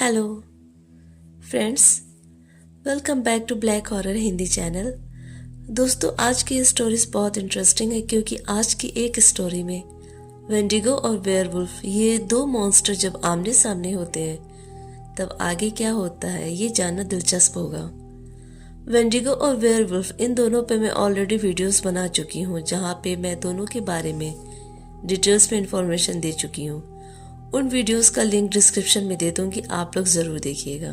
Hello friends, welcome back to black horror Hindi channel. दोस्तों, आज की स्टोरीज बहुत इंटरेस्टिंग है क्योंकि आज की एक स्टोरी में वेंडिगो और वेयरवुल्फ ये दो मॉन्स्टर जब आमने सामने होते हैं तब आगे क्या होता है ये जानना दिलचस्प होगा। वेंडिगो और वेयरवुल्फ इन दोनों पे मैं ऑलरेडी वीडियोस बना चुकी हूँ जहाँ पे मैं दोनों के बारे में डिटेल्स में इंफॉर्मेशन दे चुकी हूँ। उन वीडियोस का लिंक डिस्क्रिप्शन में दे दूंगी, आप लोग ज़रूर देखिएगा।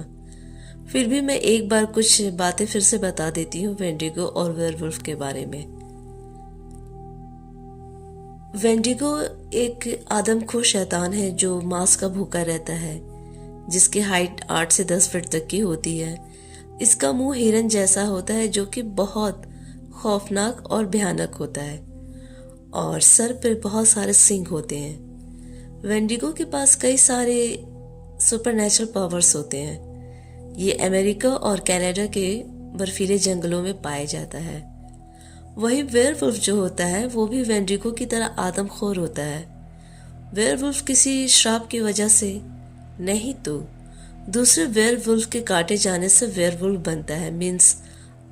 फिर भी मैं एक बार कुछ बातें फिर से बता देती हूँ वेंडिगो और वेयरवुल्फ के बारे में। वेंडिगो एक आदमखोर शैतान है जो मांस का भूखा रहता है, जिसकी हाइट 8 से 10 फीट तक की होती है। इसका मुंह हिरन जैसा होता है जो कि बहुत खौफनाक और भयानक होता है और सर पर बहुत सारे सींग होते हैं। वेंडिगो के पास कई सारे सुपरनैचुरल पावर्स होते हैं। ये अमेरिका और कनाडा के बर्फीले जंगलों में पाया जाता है। वही वेयरवुल्फ जो होता है वो भी वेंडिगो की तरह आदमखोर होता है। वेयरवुल्फ किसी श्राप की वजह से नहीं तो दूसरे वेयरवुल्फ के काटे जाने से वेयरवुल्फ बनता है, मीन्स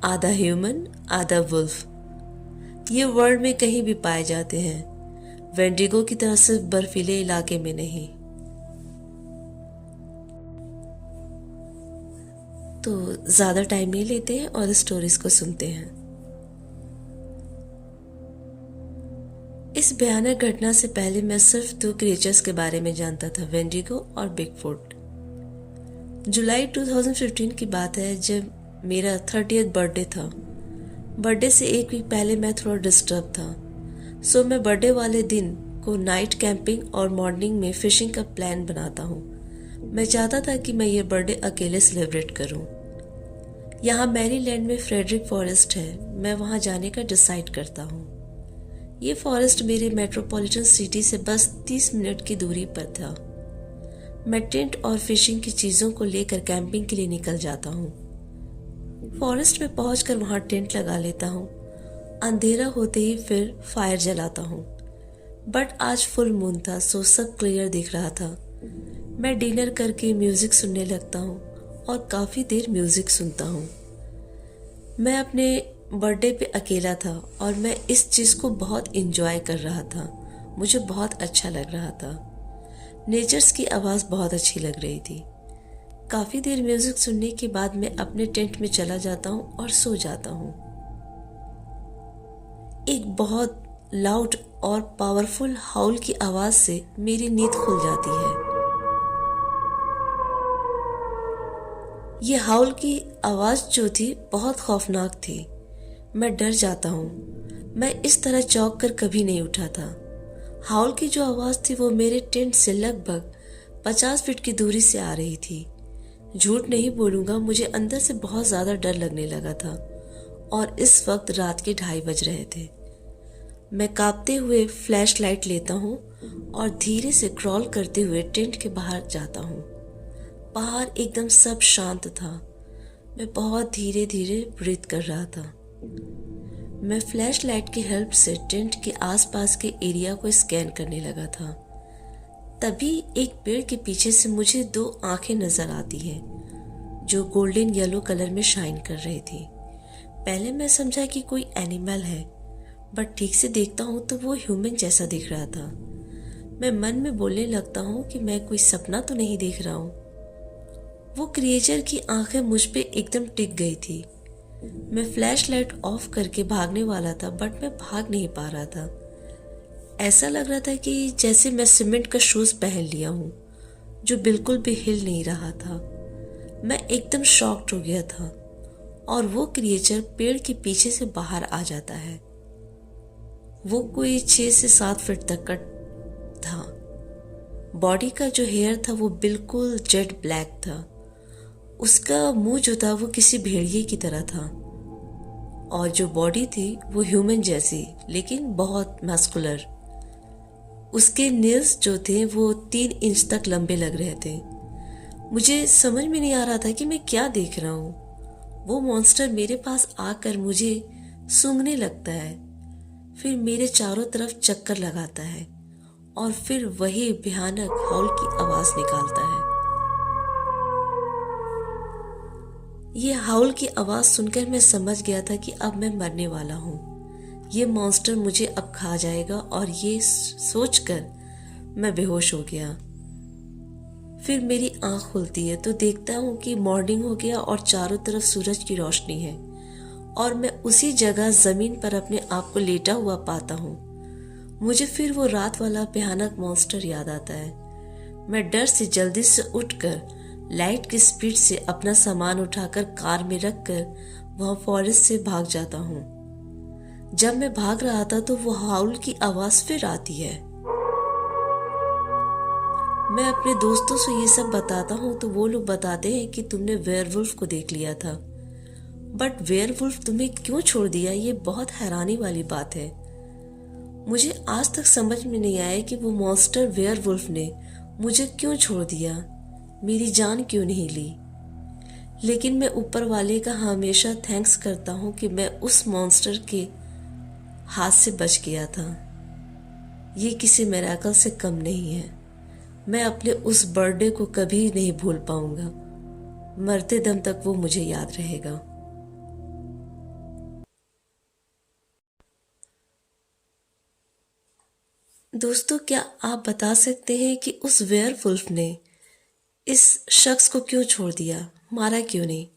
आधा ह्यूमन आधा वुल्फ। ये वर्ल्ड में कहीं भी पाए जाते हैं, वेंडिगो की तरह सिर्फ बर्फीले इलाके में नहीं। तो ज्यादा टाइम नहीं लेते हैं और स्टोरीज को सुनते हैं। इस भयानक घटना से पहले मैं सिर्फ दो क्रिएचर्स के बारे में जानता था, वेंडिगो और बिगफुट। जुलाई 2015 की बात है जब मेरा 30th बर्थडे था। बर्थडे से एक वीक पहले मैं थोड़ा डिस्टर्ब था, सो मैं बर्थडे वाले दिन को नाइट कैंपिंग और मॉर्निंग में फिशिंग का प्लान बनाता हूँ। मैं चाहता था कि मैं ये बर्थडे अकेले सेलिब्रेट करूँ। यहाँ मैरीलैंड में फ्रेडरिक फॉरेस्ट है, मैं वहाँ जाने का डिसाइड करता हूँ। ये फॉरेस्ट मेरे मेट्रोपॉलिटन सिटी से बस 30 मिनट की दूरी पर था। मैं टेंट और फिशिंग की चीज़ों को लेकर कैंपिंग के लिए निकल जाता हूँ। फॉरेस्ट में पहुँचकर वहाँ टेंट लगा लेता हूँ। अंधेरा होते ही फिर फायर जलाता हूँ, बट आज फुल मून था सो सब क्लियर दिख रहा था। मैं डिनर करके म्यूजिक सुनने लगता हूँ और काफ़ी देर म्यूजिक सुनता हूँ। मैं अपने बर्थडे पे अकेला था और मैं इस चीज़ को बहुत इंजॉय कर रहा था। मुझे बहुत अच्छा लग रहा था। नेचर्स की आवाज़ बहुत अच्छी लग रही थी। काफ़ी देर म्यूजिक सुनने के बाद मैं अपने टेंट में चला जाता हूँ और सो जाता हूँ। एक बहुत लाउड और पावरफुल हाउल की आवाज से मेरी नींद खुल जाती है। ये हाउल की आवाज जो थी बहुत खौफनाक थी। मैं डर जाता हूँ। मैं इस तरह चौंक कर कभी नहीं उठा था। हाउल की जो आवाज थी वो मेरे टेंट से लगभग 50 फीट की दूरी से आ रही थी। झूठ नहीं बोलूंगा, मुझे अंदर से बहुत ज्यादा डर लगने लगा था और इस वक्त रात के 2:30 बज रहे थे। मैं कांपते हुए फ्लैश लाइट लेता हूँ और धीरे से क्रॉल करते हुए टेंट के बाहर जाता हूँ। बाहर एकदम सब शांत था। मैं बहुत धीरे धीरे ब्रीथ कर रहा था। मैं फ्लैश लाइट की हेल्प से टेंट के आसपास के एरिया को स्कैन करने लगा था। तभी एक पेड़ के पीछे से मुझे 2 आंखें नजर आती हैं जो गोल्डन येलो कलर में शाइन कर रही थी। पहले मैं समझा कि कोई एनिमल है, बट ठीक से देखता हूँ तो वो ह्यूमन जैसा दिख रहा था। मैं मन में बोलने लगता हूँ कि मैं कोई सपना तो नहीं देख रहा हूँ। वो क्रिएचर की आंखें मुझ पे एकदम टिक गई थी। मैं फ्लैश लाइट ऑफ करके भागने वाला था, बट मैं भाग नहीं पा रहा था। ऐसा लग रहा था कि जैसे मैं सीमेंट का शूज पहन लिया हूँ जो बिल्कुल भी हिल नहीं रहा था। मैं एकदम शॉक्ड हो गया था और वो क्रिएचर पेड़ के पीछे से बाहर आ जाता है। वो कोई 6 से 7 फीट तक का था। बॉडी का जो हेयर था वो बिल्कुल जेट ब्लैक था। उसका मुंह जो था वो किसी भेड़िए की तरह था और जो बॉडी थी वो ह्यूमन जैसी लेकिन बहुत मस्कुलर। उसके नेल्स जो थे वो 3 इंच तक लंबे लग रहे थे। मुझे समझ में नहीं आ रहा था कि मैं क्या देख रहा हूँ। वो मॉन्स्टर मेरे पास आकर मुझे सूंघने लगता है, फिर मेरे चारों तरफ चक्कर लगाता है और फिर वही भयानक हॉल की आवाज निकालता है। ये हाउल की आवाज़ सुनकर मैं समझ गया था कि अब मैं मरने वाला हूँ। ये मॉन्स्टर मुझे अब खा जाएगा और ये सोचकर मैं बेहोश हो गया। फिर मेरी आँख खुलती है तो देखता हूँ कि मॉर्निंग हो गया और चारों तरफ सूरज की रोशनी है और मैं उसी जगह ज़मीन पर अपने आप को लेटा हुआ पाता हूँ। मुझे फिर वो रात वाला भयानक मॉन्स्टर याद आता है। मैं डर से जल्दी से उठकर लाइट की स्पीड से अपना सामान उठाकर कार में रखकर वहां फॉरेस्ट से भाग जाता हूँ। जब मैं भाग रहा था तो वो हाउल की आवाज फिर आती है। मैं अपने दोस्तों से ये सब बताता हूँ तो वो लोग बताते हैं कि तुमने वेयरवुल्फ को देख लिया था, बट वेयरवुल्फ तुम्हें क्यों छोड़ दिया, ये बहुत हैरानी वाली बात है। मुझे आज तक समझ में नहीं आया कि वो मॉन्स्टर वेयरवुल्फ ने मुझे क्यों छोड़ दिया, मेरी जान क्यों नहीं ली। लेकिन मैं ऊपर वाले का हमेशा थैंक्स करता हूँ कि मैं उस मॉन्स्टर के हाथ से बच गया था। ये किसी मिरेकल से कम नहीं है। मैं अपने उस बर्थडे को कभी नहीं भूल पाऊंगा। मरते दम तक वो मुझे याद रहेगा। दोस्तों, क्या आप बता सकते हैं कि उस वेयरवुल्फ ने इस शख्स को क्यों छोड़ दिया, मारा क्यों नहीं?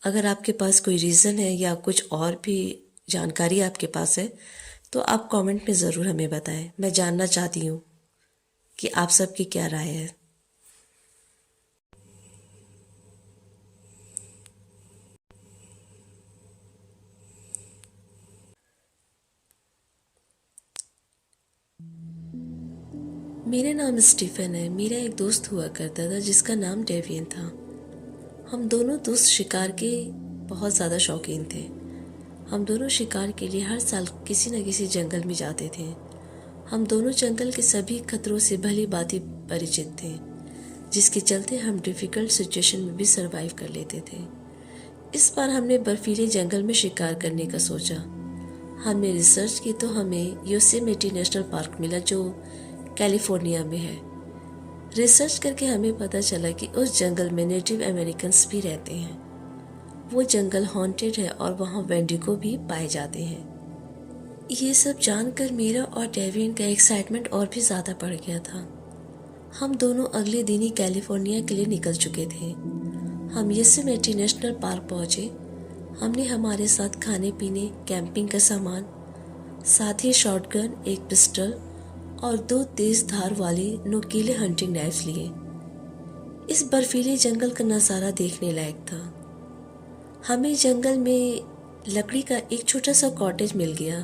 अगर आपके पास कोई रीज़न है या कुछ और भी जानकारी आपके पास है तो आप कमेंट में ज़रूर हमें बताएं। मैं जानना चाहती हूँ कि आप सबकी क्या राय है। मेरा नाम स्टीफन है। मेरा एक दोस्त हुआ करता था जिसका नाम डेवियन था। हम दोनों दोस्त शिकार के बहुत ज़्यादा शौकीन थे। हम दोनों शिकार के लिए हर साल किसी न किसी जंगल में जाते थे। हम दोनों जंगल के सभी खतरों से भली भांति परिचित थे, जिसके चलते हम डिफ़िकल्ट सिचुएशन में भी सरवाइव कर लेते थे। इस बार हमने बर्फीले जंगल में शिकार करने का सोचा। हमने रिसर्च की तो हमें योसेमिटी नेशनल पार्क मिला जो कैलिफोर्निया में है। रिसर्च करके हमें पता चला कि उस जंगल में नेटिव अमेरिकन्स भी रहते हैं। वो जंगल हॉन्टेड है और वहाँ वेंडिगो भी पाए जाते हैं। ये सब जानकर मेरा और डेवियन का एक्साइटमेंट और भी ज़्यादा बढ़ गया था। हम दोनों अगले दिन ही कैलिफोर्निया के लिए निकल चुके थे। हम योसेमिटी नेशनल पार्क पहुँचे। हमने हमारे साथ खाने पीने, कैंपिंग का सामान, साथ ही शॉटगन, एक पिस्टल और 2 तेज धार वाले नुकीले हंटिंग नाइफ्स लिए। इस बर्फीले जंगल का नज़ारा देखने लायक था। हमें जंगल में लकड़ी का एक छोटा सा कॉटेज मिल गया।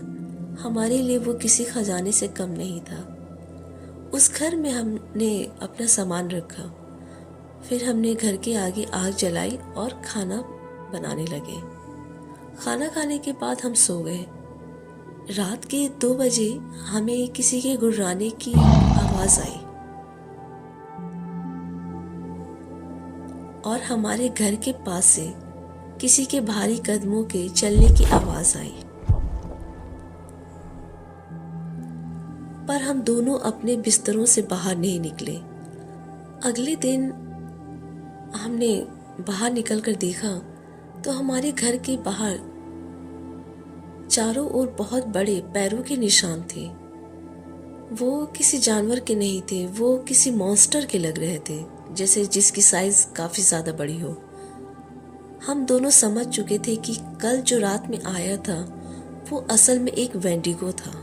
हमारे लिए वो किसी खजाने से कम नहीं था। उस घर में हमने अपना सामान रखा। फिर हमने घर के आगे आग जलाई और खाना बनाने लगे। खाना खाने के बाद हम सो गए। रात के 2 बजे हमें किसी के गुर्राने की आवाज़ आई और हमारे घर के पास से किसी के भारी कदमों के चलने की आवाज़ आई। पर हम दोनों अपने बिस्तरों से बाहर नहीं निकले। अगले दिन हमने बाहर निकलकर देखा तो हमारे घर के बाहर चारों ओर बहुत बड़े पैरों के निशान थे। वो किसी जानवर के नहीं थे, वो किसी मॉन्स्टर के लग रहे थे, जैसे जिसकी साइज काफी ज्यादा बड़ी हो। हम दोनों समझ चुके थे कि कल जो रात में आया था वो असल में एक वेंडिगो था।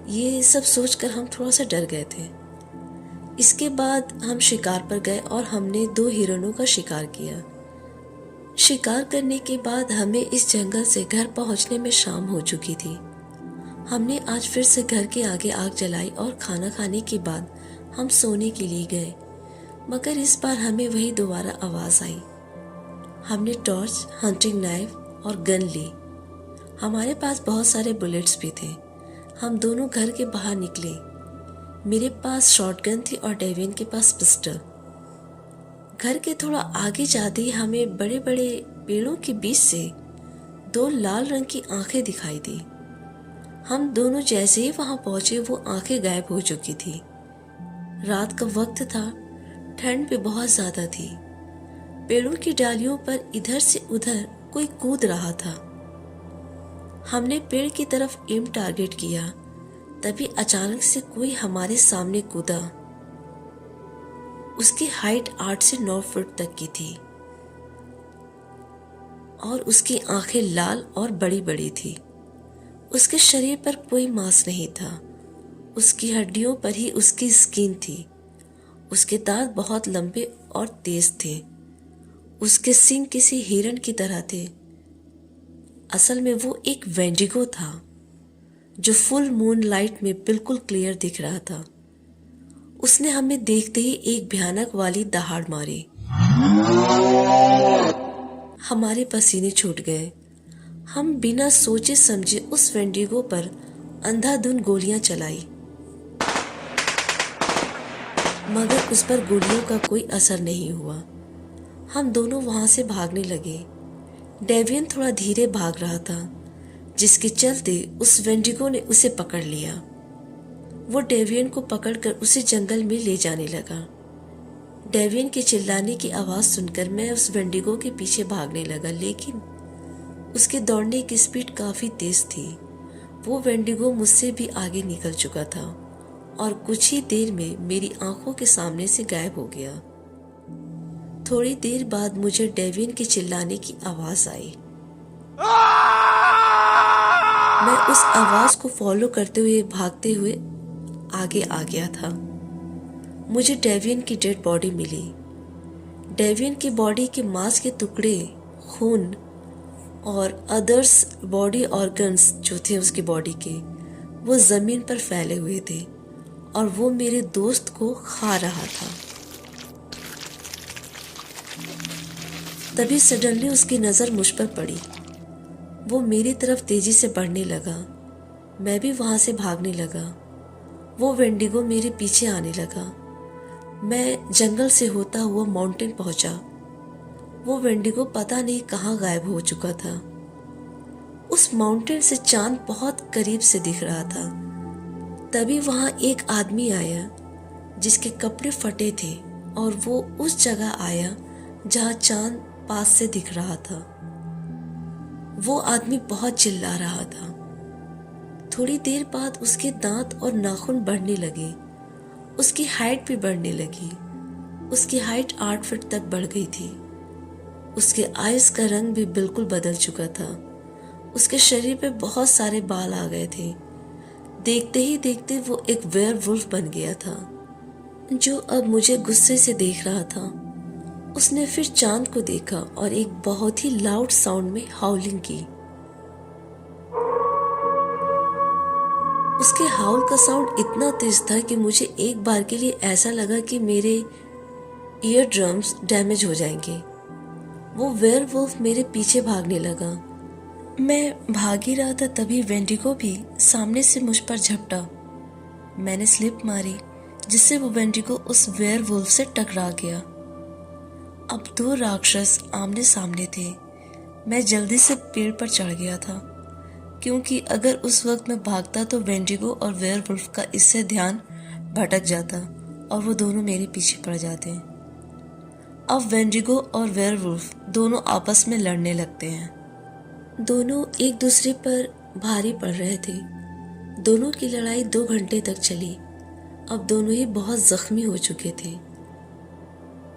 ये सब सोचकर हम थोड़ा सा डर गए थे। इसके बाद हम शिकार पर गए और हमने 2 हिरणों का शिकार किया। शिकार करने के बाद हमें इस जंगल से घर पहुंचने में शाम हो चुकी थी। हमने आज फिर से घर के आगे आग जलाई और खाना खाने के बाद हम सोने के लिए गए, मगर इस बार हमें वही दोबारा आवाज़ आई। हमने टॉर्च, हंटिंग नाइफ और गन ली। हमारे पास बहुत सारे बुलेट्स भी थे। हम दोनों घर के बाहर निकले। मेरे पास शॉटगन थी और डेवियन के पास पिस्टल। घर के थोड़ा आगे जाते ही हमें बड़े बड़े पेड़ों के बीच से 2 लाल रंग की आंखें दिखाई दी। हम दोनों जैसे ही वहां पहुंचे वो आंखें गायब हो चुकी थी। रात का वक्त था, ठंड भी बहुत ज्यादा थी। पेड़ों की डालियों पर इधर से उधर कोई कूद रहा था। हमने पेड़ की तरफ एम टारगेट किया, तभी अचानक से कोई हमारे सामने कूदा। उसकी हाइट 8 से 9 फुट तक की थी और उसकी आंखें लाल और बड़ी बड़ी थी। उसके शरीर पर कोई मांस नहीं था, उसकी हड्डियों पर ही उसकी स्किन थी। उसके दांत बहुत लंबे और तेज थे। उसके सींग किसी हिरण की तरह थे। असल में वो एक वेंडिगो था जो फुल मून लाइट में बिल्कुल क्लियर दिख रहा था। उसने हमें देखते ही एक भयानक वाली दहाड़ मारी। हमारे पसीने छूट गए। हम बिना सोचे समझे उस वेंडिगो पर अंधाधुंध गोलियां चलाई, मगर उस पर गोलियों का कोई असर नहीं हुआ। हम दोनों वहां से भागने लगे। डेवियन थोड़ा धीरे भाग रहा था, जिसके चलते उस वेंडिगो ने उसे पकड़ लिया। वो डेवियन को पकड़कर उसे जंगल में ले जाने लगा। डेवियन के चिल्लाने की आवाज सुनकर मैं उस वेंडिगो के पीछे भागने लगा, लेकिन उसके दौड़ने की स्पीड काफी तेज थी। वो वेंडिगो मुझसे भी आगे निकल चुका था और कुछ ही देर में मेरी आंखों के सामने से गायब हो गया। थोड़ी देर बाद मुझे डेवियन के चिल्लाने की आवाज आई। मैं उस आवाज को फॉलो करते हुए भागते हुए आगे आ गया था। मुझे डेवियन की डेड बॉडी मिली। डेवियन की बॉडी के मांस के टुकड़े, खून और अदर्स बॉडी ऑर्गन्स जो थे उसकी बॉडी के, वो जमीन पर फैले हुए थे और वो मेरे दोस्त को खा रहा था। तभी सडनली उसकी नजर मुझ पर पड़ी। वो मेरी तरफ तेजी से बढ़ने लगा। मैं भी वहां से भागने लगा। वो वेंडिगो मेरे पीछे आने लगा। मैं जंगल से होता हुआ माउंटेन पहुंचा। वो वेंडिगो पता नहीं कहाँ गायब हो चुका था। उस माउंटेन से चांद बहुत करीब से दिख रहा था। तभी वहां एक आदमी आया जिसके कपड़े फटे थे और वो उस जगह आया जहां चांद पास से दिख रहा था। वो आदमी बहुत चिल्ला रहा था। थोड़ी देर बाद उसके दांत और नाखून बढ़ने लगे। उसकी हाइट भी बढ़ने लगी। उसकी हाइट 8 फीट तक बढ़ गई थी। उसके आइज का रंग भी बिल्कुल बदल चुका था। उसके शरीर पे बहुत सारे बाल आ गए थे। देखते ही देखते वो एक वेयरवुल्फ बन गया था, जो अब मुझे गुस्से से देख रहा था। उसने फिर चांद को देखा और एक बहुत ही लाउड साउंड में हाउलिंग की। उसके हाउल का साउंड इतना तेज था कि मुझे एक बार के लिए ऐसा लगा कि मेरे ईयर ड्रम्स डैमेज हो जाएंगे। वो वेयरवुल्फ मेरे पीछे भागने लगा। मैं भाग ही रहा था, तभी वेंडिगो भी सामने से मुझ पर झपटा। मैंने स्लिप मारी, जिससे वो वेंडिगो उस वेयरवुल्फ से टकरा गया। अब 2 राक्षस आमने सामने थे। मैं जल्दी से पेड़ पर चढ़ गया था, क्योंकि अगर उस वक्त मैं भागता तो वेंडिगो और वेयरवुल्फ का इससे ध्यान भटक जाता और वो दोनों मेरे पीछे पड़ जाते। अब वेंडिगो और वेयरवुल्फ दोनों आपस में लड़ने लगते हैं। दोनों एक दूसरे पर भारी पड़ रहे थे। दोनों की लड़ाई 2 घंटे तक चली। अब दोनों ही बहुत जख्मी हो चुके थे।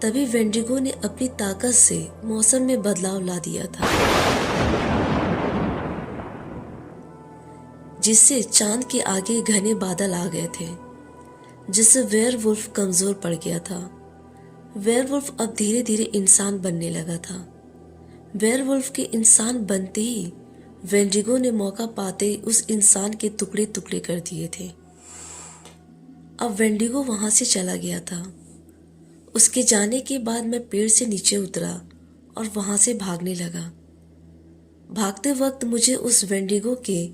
तभी वेंडिगो ने अपनी ताकत से मौसम में बदलाव ला दिया था, जिससे चांद के आगे घने बादल आ गए थे, जिससे वेयरवुल्फ कमजोर पड़ गया था। वेयरवुल्फ अब धीरे धीरे इंसान बनने लगा था। वेयरवुल्फ के इंसान बनते ही वेंडिगो ने मौका पाते ही उस इंसान के टुकड़े टुकड़े कर दिए थे। अब वेंडिगो वहां से चला गया था। उसके जाने के बाद मैं पेड़ से नीचे उतरा और वहां से भागने लगा। भागते वक्त मुझे उस वेंडिगो की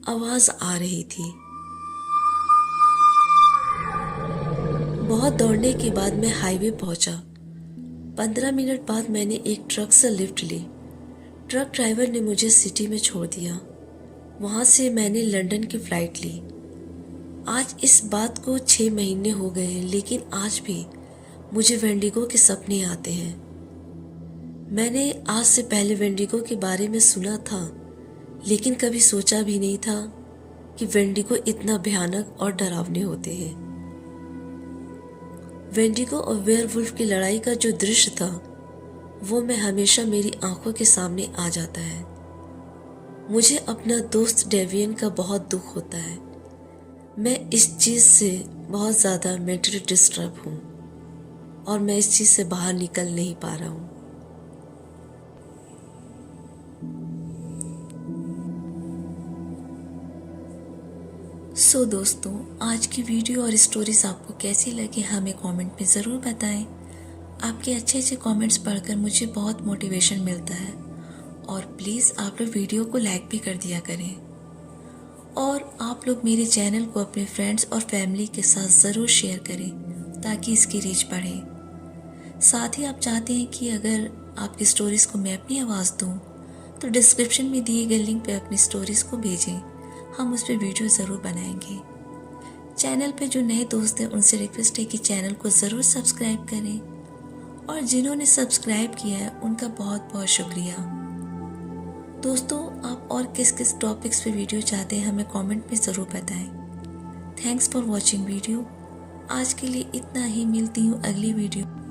आवाज आ रही थी। बहुत दौड़ने के बाद मैं हाईवे पहुंचा। 15 मिनट बाद मैंने एक ट्रक से लिफ्ट ली। ट्रक ड्राइवर ने मुझे सिटी में छोड़ दिया। वहां से मैंने लंदन की फ्लाइट ली। आज इस बात को 6 महीने हो गए हैं, लेकिन आज भी मुझे वेंडिगो के सपने आते हैं। मैंने आज से पहले वेंडिगो के बारे में सुना था, लेकिन कभी सोचा भी नहीं था कि वेंडिगो इतना भयानक और डरावने होते हैं। वेंडिगो और वेयरवुल्फ की लड़ाई का जो दृश्य था वो मैं हमेशा मेरी आंखों के सामने आ जाता है। मुझे अपना दोस्त डेवियन का बहुत दुख होता है। मैं इस चीज़ से बहुत ज़्यादा मेंटली डिस्टर्ब हूँ और मैं इस चीज़ से बाहर निकल नहीं पा रहा हूँ। दोस्तों, आज की वीडियो और स्टोरीज आपको कैसी लगी हमें कमेंट में ज़रूर बताएं। आपके अच्छे अच्छे कमेंट्स पढ़कर मुझे बहुत मोटिवेशन मिलता है और प्लीज़ आप लोग वीडियो को लाइक भी कर दिया करें और आप लोग मेरे चैनल को अपने फ्रेंड्स और फैमिली के साथ ज़रूर शेयर करें ताकि इसकी रीच बढ़े। साथ ही आप चाहते हैं कि अगर आपकी स्टोरीज़ को मैं अपनी आवाज़ दूँ तो डिस्क्रिप्शन में दिए गए लिंक पे अपनी स्टोरीज़ को भेजें, हम उस पर वीडियो ज़रूर बनाएंगे। चैनल पे जो नए दोस्त हैं उनसे रिक्वेस्ट है कि चैनल को ज़रूर सब्सक्राइब करें और जिन्होंने सब्सक्राइब किया है उनका बहुत बहुत शुक्रिया। दोस्तों, आप और किस किस टॉपिक्स पे वीडियो चाहते हैं हमें कमेंट में ज़रूर बताएं। Thanks for watching video. आज के लिए इतना ही, मिलती हूँ अगली वीडियो।